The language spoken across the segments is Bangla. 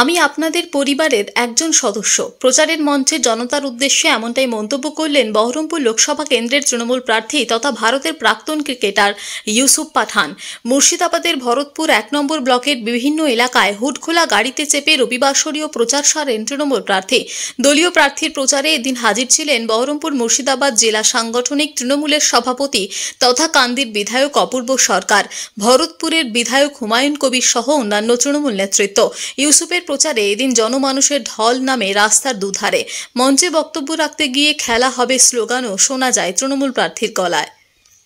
আমি আপনাদের পরিবারের একজন সদস্য। প্রচারের মঞ্চে জনতার উদ্দেশ্যে এমনটাই মন্তব্য করলেন বহরমপুর লোকসভা কেন্দ্রের তৃণমূল প্রার্থী তথা ভারতের প্রাক্তন ক্রিকেটার ইউসুফ পাঠান। মুর্শিদাবাদের ভরতপুর ১ নম্বর ব্লকের বিভিন্ন এলাকায় হুডখোলা গাড়িতে চেপে রবিবাসরীয় প্রচার সারেন তৃণমূল প্রার্থী। দলীয় প্রার্থীর প্রচারে এদিন হাজির ছিলেন বহরমপুর মুর্শিদাবাদ জেলা সাংগঠনিক তৃণমূলের সভাপতি তথা কান্দির বিধায়ক অপূর্ব সরকার, ভরতপুরের বিধায়ক হুমায়ুন কবির সহ অন্যান্য তৃণমূল নেতৃত্ব। ইউসুফের প্রচারে এদিন জনমানুষের ঢল নামে রাস্তার দুধারে। মঞ্চে বক্তব্য রাখতে গিয়ে খেলা হবে স্লোগানও শোনা যায় তৃণমূল প্রার্থীর গলায়।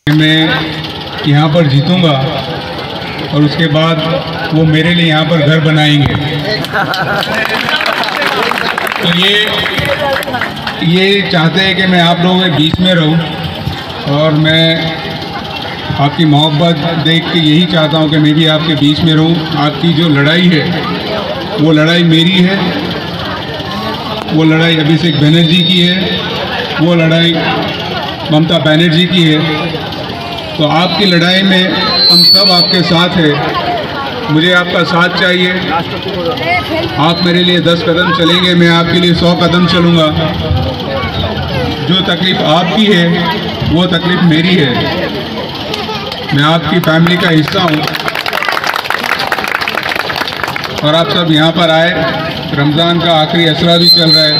मैं यहाँ पर जीतूंगा और उसके बाद वो मेरे लिए यहाँ पर घर बनाएंगे। तो ये चाहते हैं कि मैं आप लोगों के बीच में रहूं और मैं आपकी मोहब्बत देख के यही चाहता हूं कि मैं भी आपके बीच में रहूं। आपकी जो लड़ाई है वो लड़ाई मेरी है, वो लड़ाई अभिषेक बनर्जी की है, वो लड़ाई ममता बनर्जी की है। तो आपकी लड़ाई में हम सब आपके साथ हैं। मुझे आपका साथ चाहिए। आप मेरे लिए 10 कदम चलेंगे, मैं आपके लिए 100 कदम चलूँगा। जो तकलीफ़ आपकी है वो तकलीफ़ मेरी है। मैं आपकी फैमिली का हिस्सा हूँ और आप सब यहाँ पर आए। रमज़ान का आखिरी असरा भी चल रहा है,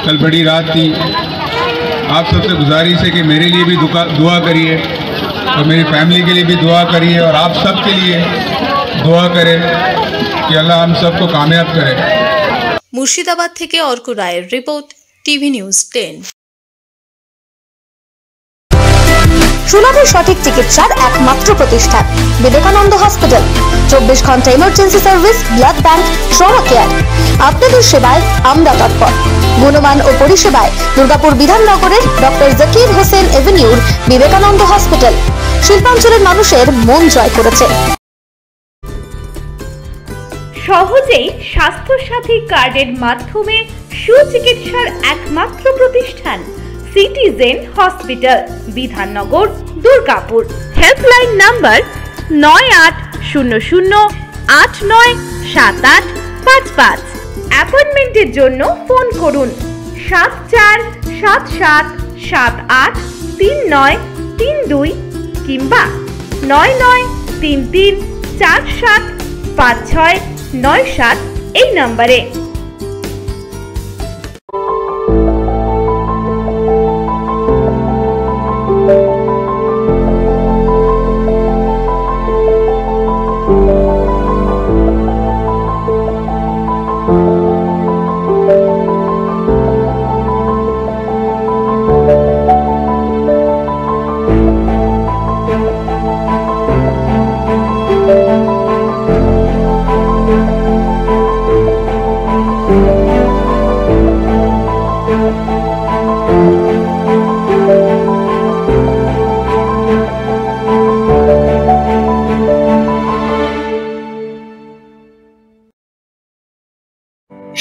कल बड़ी रात थी। आप सबसे गुजारिश है कि मेरे लिए भी दुआ करिए और मेरी फैमिली के लिए भी दुआ करिए और आप सब के लिए दुआ करें कि अल्लाह हम सबको कामयाब करे। मुर्शिदाबाद থেকে অর্ক রায়ের রিপোর্ট, টিভি নিউজ 10। সুলভে সঠিক চিকিৎসার একমাত্র প্রতিষ্ঠান বিবেকানন্দ হসপিটাল। 24 ঘন্টা emergency service, blood bank, trauma care. আপনাদের সেবায় আমরা তৎপর। গুণমান ও পরিষেবায় দুর্গাপুর বিধাননগরের ডক্টর জাকির হোসেন এভিনিউর বিবেকানন্দ হসপিটাল শিল্পাঞ্চলের মানুষের মন জয় করেছে। সহজেই স্বাস্থ্যসাথী কার্ডের মাধ্যমে সুচিকিৎসার একমাত্র প্রতিষ্ঠান citizen hospital, Bidhannagar, Durgapur. Helpline number 9800897855। অ্যাপয়েন্টমেন্টের জন্য ফোন করুন 7477783932 কিংবা 9933475697 এই নম্বরে।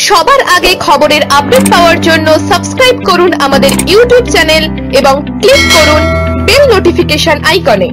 সবার আগে খবরের আপডেট পাওয়ার জন্য সাবস্ক্রাইব করুন আমাদের ইউটিউব চ্যানেল এবং ক্লিক করুন বেল নোটিফিকেশন আইকনে।